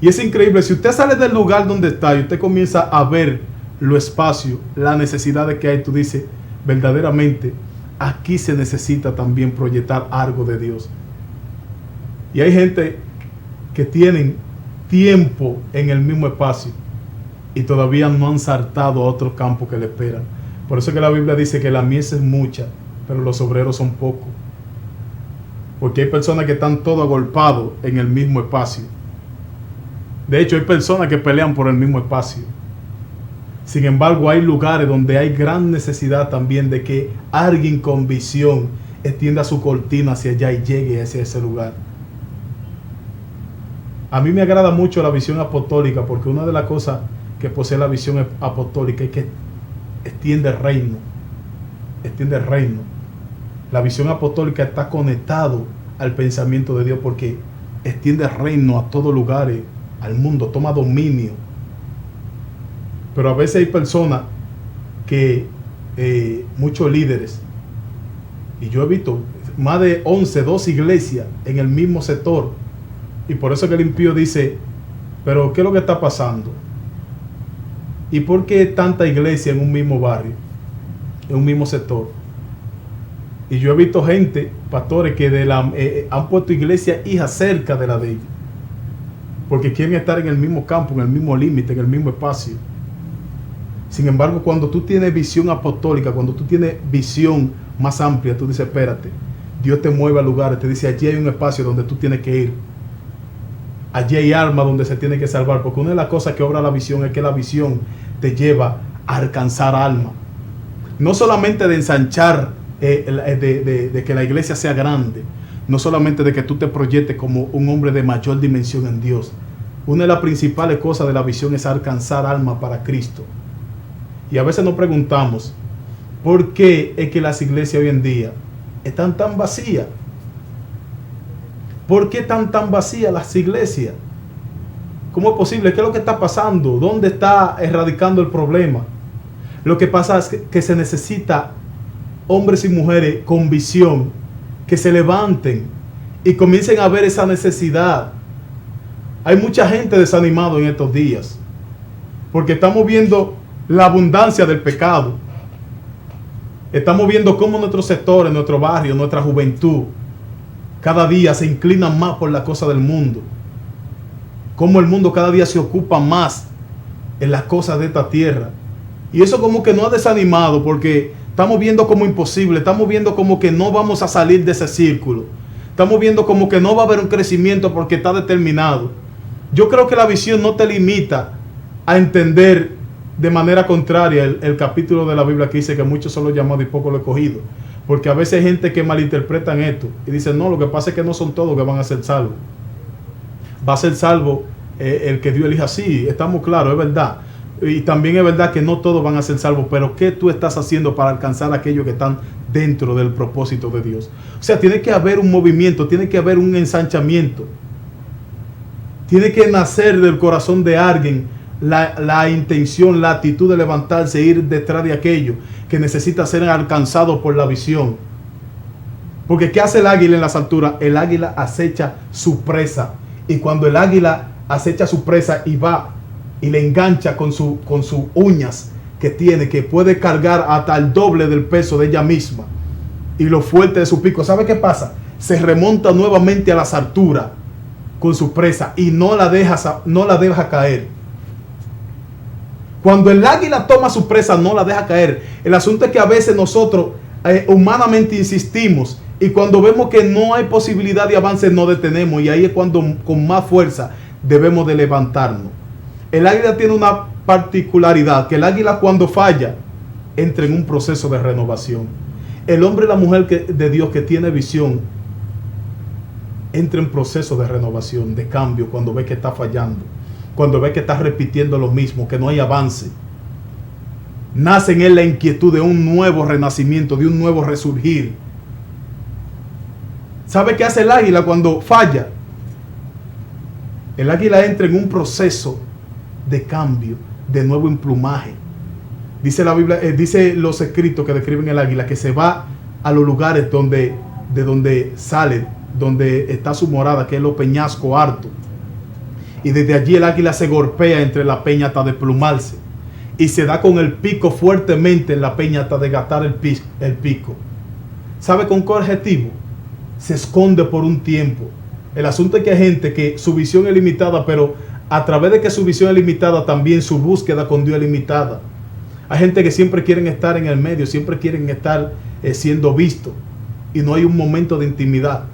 [SPEAKER 1] Y es increíble, si usted sale del lugar donde está y usted comienza a ver los espacios, las necesidades que hay, tú dices, verdaderamente, aquí se necesita también proyectar algo de Dios. Y hay gente que tienen tiempo en el mismo espacio y todavía no han saltado a otro campo que le esperan. Por eso que la Biblia dice que la mies es mucha, pero los obreros son pocos. Porque hay personas que están todos agolpados en el mismo espacio. De hecho, hay personas que pelean por el mismo espacio. Sin embargo, hay lugares donde hay gran necesidad también de que alguien con visión extienda su cortina hacia allá y llegue hacia ese lugar. A mí me agrada mucho la visión apostólica, porque una de las cosas que posee la visión apostólica es que extiende el reino. Extiende el reino. La visión apostólica está conectado al pensamiento de Dios, porque extiende el reino a todos lugares, al mundo, toma dominio. Pero a veces hay personas que, muchos líderes, y yo he visto más de 12 iglesias en el mismo sector, y por eso que el impío dice, pero ¿qué es lo que está pasando? ¿Y por qué tanta iglesia en un mismo barrio, en un mismo sector? Y yo he visto gente, pastores, que han puesto iglesias hijas cerca de la de ellos, porque quieren estar en el mismo campo, en el mismo límite, en el mismo espacio. Sin embargo, cuando tú tienes visión apostólica, cuando tú tienes visión más amplia, tú dices, espérate, Dios te mueve a lugares, te dice, allí hay un espacio donde tú tienes que ir. Allí hay almas donde se tiene que salvar, porque una de las cosas que obra la visión es que la visión te lleva a alcanzar almas. No solamente de ensanchar, de que la iglesia sea grande, no solamente de que tú te proyectes como un hombre de mayor dimensión en Dios. Una de las principales cosas de la visión es alcanzar almas para Cristo. Y a veces nos preguntamos, ¿por qué es que las iglesias hoy en día están tan vacías? ¿Por qué están tan vacías las iglesias? ¿Cómo es posible? ¿Qué es lo que está pasando? ¿Dónde está erradicando el problema? Lo que pasa es que se necesita hombres y mujeres con visión, que se levanten y comiencen a ver esa necesidad. Hay mucha gente desanimada en estos días, porque estamos viendo la abundancia del pecado. Estamos viendo cómo nuestros sectores, nuestro barrio, nuestra juventud, cada día se inclinan más por la cosa del mundo. Cómo el mundo cada día se ocupa más en las cosas de esta tierra. Y eso como que nos ha desanimado, porque estamos viendo como imposible, estamos viendo como que no vamos a salir de ese círculo. Estamos viendo como que no va a haber un crecimiento porque está determinado. Yo creo que la visión no te limita a entender de manera contraria el capítulo de la Biblia que dice que muchos son los llamados y pocos los escogidos. Porque a veces hay gente que malinterpretan esto y dicen, no, lo que pasa es que no son todos que van a ser salvos. Va a ser salvo el que Dios elija. Sí, estamos claros, es verdad. Y también es verdad que no todos van a ser salvos, pero ¿qué tú estás haciendo para alcanzar a aquellos que están dentro del propósito de Dios? O sea, tiene que haber un movimiento, tiene que haber un ensanchamiento. Tiene que nacer del corazón de alguien la intención, la actitud de levantarse e ir detrás de aquello que necesita ser alcanzado por la visión. Porque ¿qué hace el águila en las alturas? El águila acecha su presa. Y cuando el águila acecha su presa y va y le engancha con sus uñas que tiene, que puede cargar hasta el doble del peso de ella misma, y lo fuerte de su pico, ¿sabe qué pasa? Se remonta nuevamente a las alturas con su presa y no la deja caer. Cuando el águila toma su presa, no la deja caer. El asunto es que a veces nosotros humanamente insistimos, y cuando vemos que no hay posibilidad de avance, nos detenemos, y ahí es cuando con más fuerza debemos de levantarnos. El águila tiene una particularidad, que el águila cuando falla entra en un proceso de renovación. El hombre y la mujer de Dios que tiene visión entra en proceso de renovación, de cambio, cuando ve que está fallando, cuando ve que está repitiendo lo mismo, que no hay avance. Nace en él la inquietud de un nuevo renacimiento, de un nuevo resurgir. ¿Sabe qué hace el águila cuando falla? El águila entra en un proceso de cambio, de nuevo emplumaje. Dice la Biblia, dice los escritos que describen el águila, que se va a los lugares de donde sale, donde está su morada, que es los peñascos altos. Y desde allí el águila se golpea entre la peña hasta desplumarse. Y se da con el pico fuertemente en la peña hasta desgastar el pico. ¿Sabe con qué objetivo? Se esconde por un tiempo. El asunto es que hay gente que su visión es limitada, pero a través de que su visión es limitada, también su búsqueda con Dios es limitada. Hay gente que siempre quieren estar en el medio, siempre quieren estar siendo vistos, y no hay un momento de intimidad.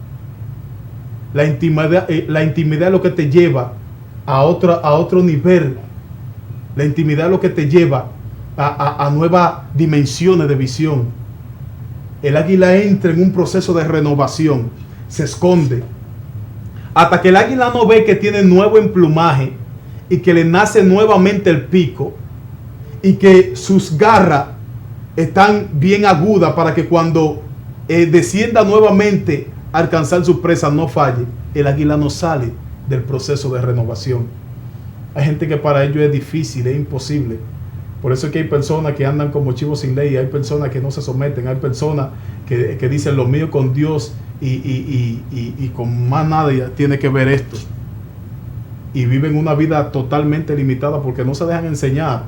[SPEAKER 1] La intimidad es lo que te lleva a otro nivel. La intimidad es lo que te lleva a nuevas dimensiones de visión. El águila entra en un proceso de renovación, se esconde. hasta que el águila no ve que tiene nuevo emplumaje y que le nace nuevamente el pico y que sus garras están bien agudas para que cuando descienda nuevamente a alcanzar su presa no falle, el águila no sale del proceso de renovación. Hay gente que para ello es difícil, es imposible. Por eso es que hay personas que andan como chivos sin ley, hay personas que no se someten, hay personas que dicen lo mío con Dios y con más nadie tiene que ver esto. Y viven una vida totalmente limitada porque no se dejan enseñar.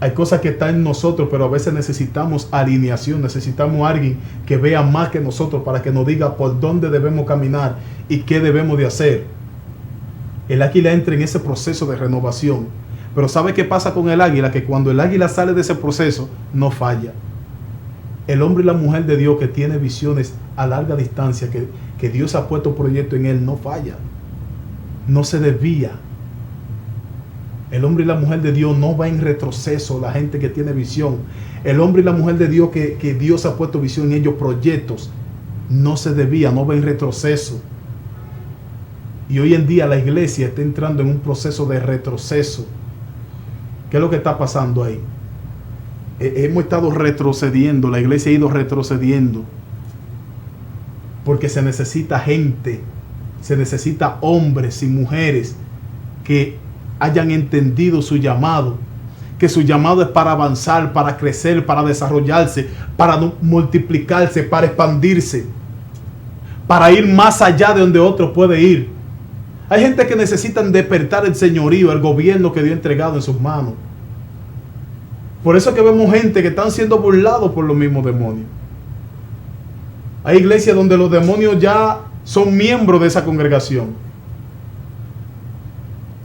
[SPEAKER 1] Hay cosas que están en nosotros, pero a veces necesitamos alineación, necesitamos a alguien que vea más que nosotros para que nos diga por dónde debemos caminar y qué debemos de hacer. El águila entra en ese proceso de renovación. Pero ¿sabe qué pasa con el águila? Que cuando el águila sale de ese proceso, no falla. El hombre y la mujer de Dios que tiene visiones a larga distancia, que Dios ha puesto proyecto en él, no falla. No se desvía. El hombre y la mujer de Dios no va en retroceso. La gente que tiene visión, el hombre y la mujer de Dios que Dios ha puesto visión en ellos, proyectos, no se desvía, no va en retroceso. Y hoy en día la iglesia está entrando en un proceso de retroceso. ¿Qué es lo que está pasando ahí? Hemos estado retrocediendo, la iglesia ha ido retrocediendo. Porque se necesita gente, se necesita hombres y mujeres que hayan entendido su llamado. Que su llamado es para avanzar, para crecer, para desarrollarse, para multiplicarse, para expandirse. Para ir más allá de donde otro puede ir. Hay gente que necesitan despertar el señorío, el gobierno que Dios ha entregado en sus manos. Por eso es que vemos gente que están siendo burlados por los mismos demonios. Hay iglesias donde los demonios ya son miembros de esa congregación.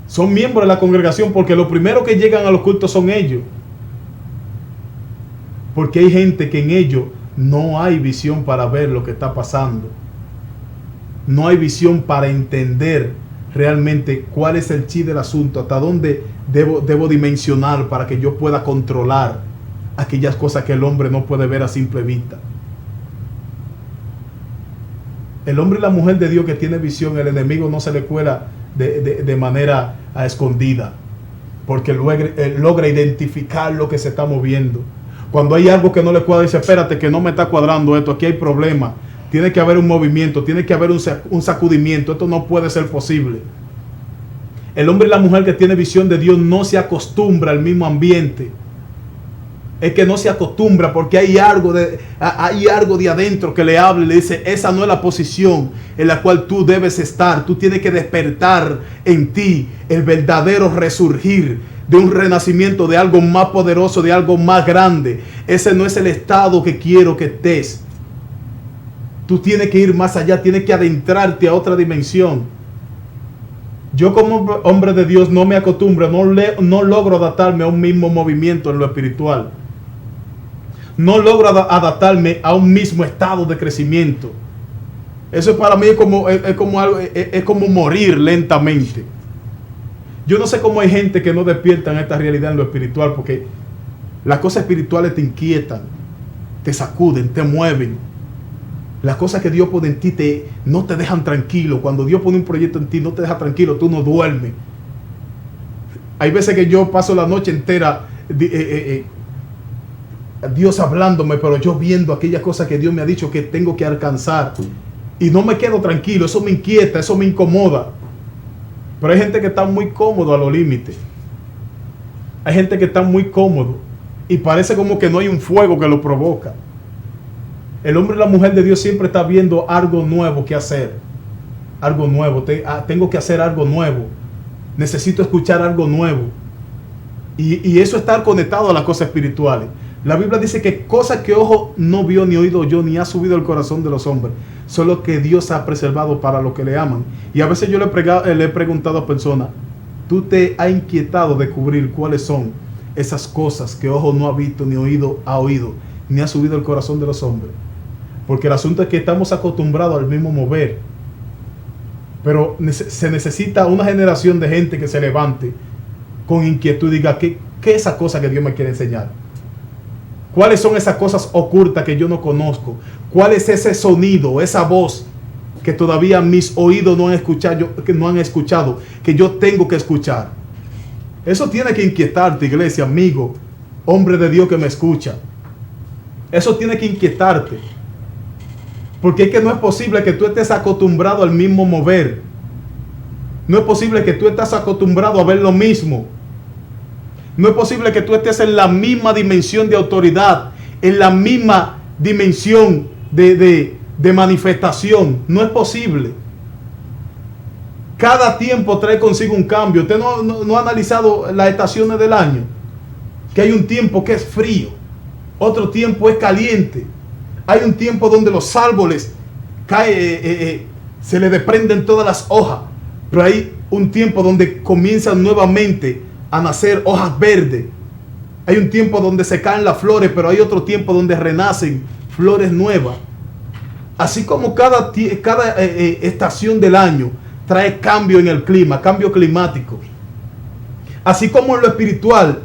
[SPEAKER 1] Son miembros de la congregación porque los primeros que llegan a los cultos son ellos. Porque hay gente que en ellos no hay visión para ver lo que está pasando. No hay visión para entender realmente cuál es el chi del asunto, hasta dónde debo dimensionar para que yo pueda controlar aquellas cosas que el hombre no puede ver a simple vista. El hombre y la mujer de Dios que tiene visión, el enemigo no se le cuela de manera escondida, porque logra identificar lo que se está moviendo. Cuando hay algo que no le cuadra, dice: espérate, que no me está cuadrando esto, aquí hay problema. Tiene que haber un movimiento, tiene que haber un sacudimiento. Esto no puede ser posible. El hombre y la mujer que tiene visión de Dios no se acostumbra al mismo ambiente. Es que no se acostumbra porque hay algo de adentro que le habla y le dice: esa no es la posición en la cual tú debes estar. Tú tienes que despertar en ti el verdadero resurgir de un renacimiento, de algo más poderoso, de algo más grande. Ese no es el estado que quiero que estés. Tú tienes que ir más allá, tienes que adentrarte a otra dimensión. Yo como hombre de Dios no me acostumbro, no logro adaptarme a un mismo movimiento en lo espiritual. No logro adaptarme a un mismo estado de crecimiento. Eso para mí es como morir lentamente. Yo no sé cómo hay gente que no despierta en esta realidad en lo espiritual, porque las cosas espirituales te inquietan, te sacuden, te mueven. Las cosas que Dios pone en ti no te dejan tranquilo. Cuando Dios pone un proyecto en ti, no te deja tranquilo, tú no duermes. Hay veces que yo paso la noche entera Dios hablándome, pero yo viendo aquellas cosas que Dios me ha dicho que tengo que alcanzar. Y no me quedo tranquilo, eso me inquieta, eso me incomoda. Pero hay gente que está muy cómodo a los límites. Hay gente que está muy cómodo y parece como que no hay un fuego que lo provoca. El hombre y la mujer de Dios siempre está viendo algo nuevo que hacer. Algo nuevo. Tengo que hacer algo nuevo. Necesito escuchar algo nuevo. Y eso está conectado a las cosas espirituales. La Biblia dice que cosas que ojo no vio, ni oído yo, ni ha subido al corazón de los hombres, son lo que Dios ha preservado para los que le aman. Y a veces yo le he preguntado a personas: ¿tú te has inquietado de descubrir cuáles son esas cosas que ojo no ha visto, ni oído ha oído, ni ha subido al corazón de los hombres? Porque el asunto es que estamos acostumbrados al mismo mover. Pero se necesita una generación de gente que se levante con inquietud y diga: ¿qué es esa cosa que Dios me quiere enseñar? ¿Cuáles son esas cosas ocultas que yo no conozco? ¿Cuál es ese sonido, esa voz que todavía mis oídos no han escuchado, que yo tengo que escuchar. Eso tiene que inquietarte, iglesia, amigo, hombre de Dios que me escucha. Eso tiene que inquietarte. Porque es que no es posible que tú estés acostumbrado al mismo mover. No es posible que tú estés acostumbrado a ver lo mismo. No es posible que tú estés en la misma dimensión de autoridad, en la misma dimensión de manifestación. No es posible. Cada tiempo trae consigo un cambio. Usted no ha analizado las estaciones del año. Que hay un tiempo que es frío, otro tiempo es caliente. Hay un tiempo donde los árboles se le desprenden todas las hojas, pero hay un tiempo donde comienzan nuevamente a nacer hojas verdes. Hay un tiempo donde se caen las flores, pero hay otro tiempo donde renacen flores nuevas. Así como cada estación del año trae cambio en el clima, cambio climático. Así como en lo espiritual,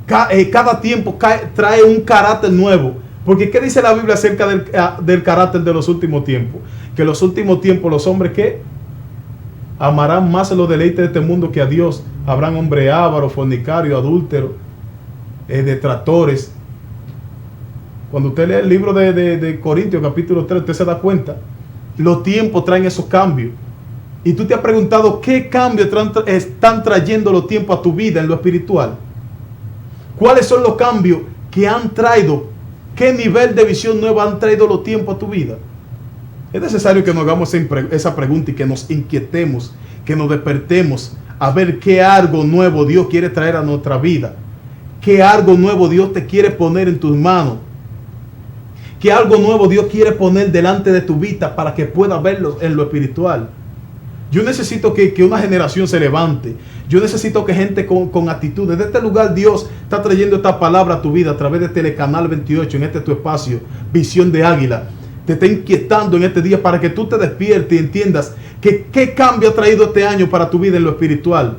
[SPEAKER 1] cada tiempo trae un carácter nuevo. Porque ¿qué dice la Biblia acerca del carácter de los últimos tiempos? Que en los últimos tiempos los hombres ¿qué? Amarán más los deleites de este mundo que a Dios. Habrán hombres ávaros, fornicarios, adúlteros, detractores. Cuando usted lee el libro de Corintios capítulo 3, usted se da cuenta. Los tiempos traen esos cambios. Y tú te has preguntado qué cambios están trayendo los tiempos a tu vida en lo espiritual. ¿Cuáles son los cambios que han traído? ¿Qué nivel de visión nueva han traído los tiempos a tu vida? Es necesario que nos hagamos esa pregunta y que nos inquietemos, que nos despertemos a ver qué algo nuevo Dios quiere traer a nuestra vida. Qué algo nuevo Dios te quiere poner en tus manos. Qué algo nuevo Dios quiere poner delante de tu vida para que puedas verlo en lo espiritual. Yo necesito que una generación se levante. Yo necesito que gente con actitudes. De este lugar Dios está trayendo esta palabra a tu vida a través de Telecanal 28, en este tu espacio, Visión de Águila. Te está inquietando en este día para que tú te despiertes y entiendas que qué cambio ha traído este año para tu vida en lo espiritual.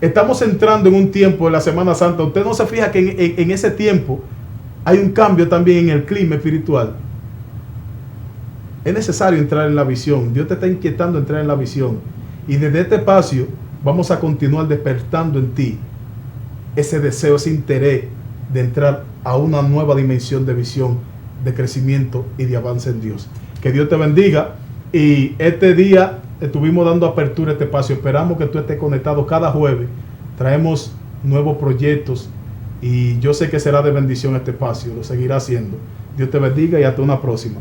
[SPEAKER 1] Estamos entrando en un tiempo de la Semana Santa. Usted no se fija que en ese tiempo hay un cambio también en el clima espiritual. Es necesario entrar en la visión. Dios te está inquietando a entrar en la visión. Y desde este espacio vamos a continuar despertando en ti ese deseo, ese interés de entrar a una nueva dimensión de visión, de crecimiento y de avance en Dios. Que Dios te bendiga. Y este día estuvimos dando apertura a este espacio. Esperamos que tú estés conectado cada jueves. Traemos nuevos proyectos y yo sé que será de bendición este espacio. Lo seguirá haciendo. Dios te bendiga y hasta una próxima.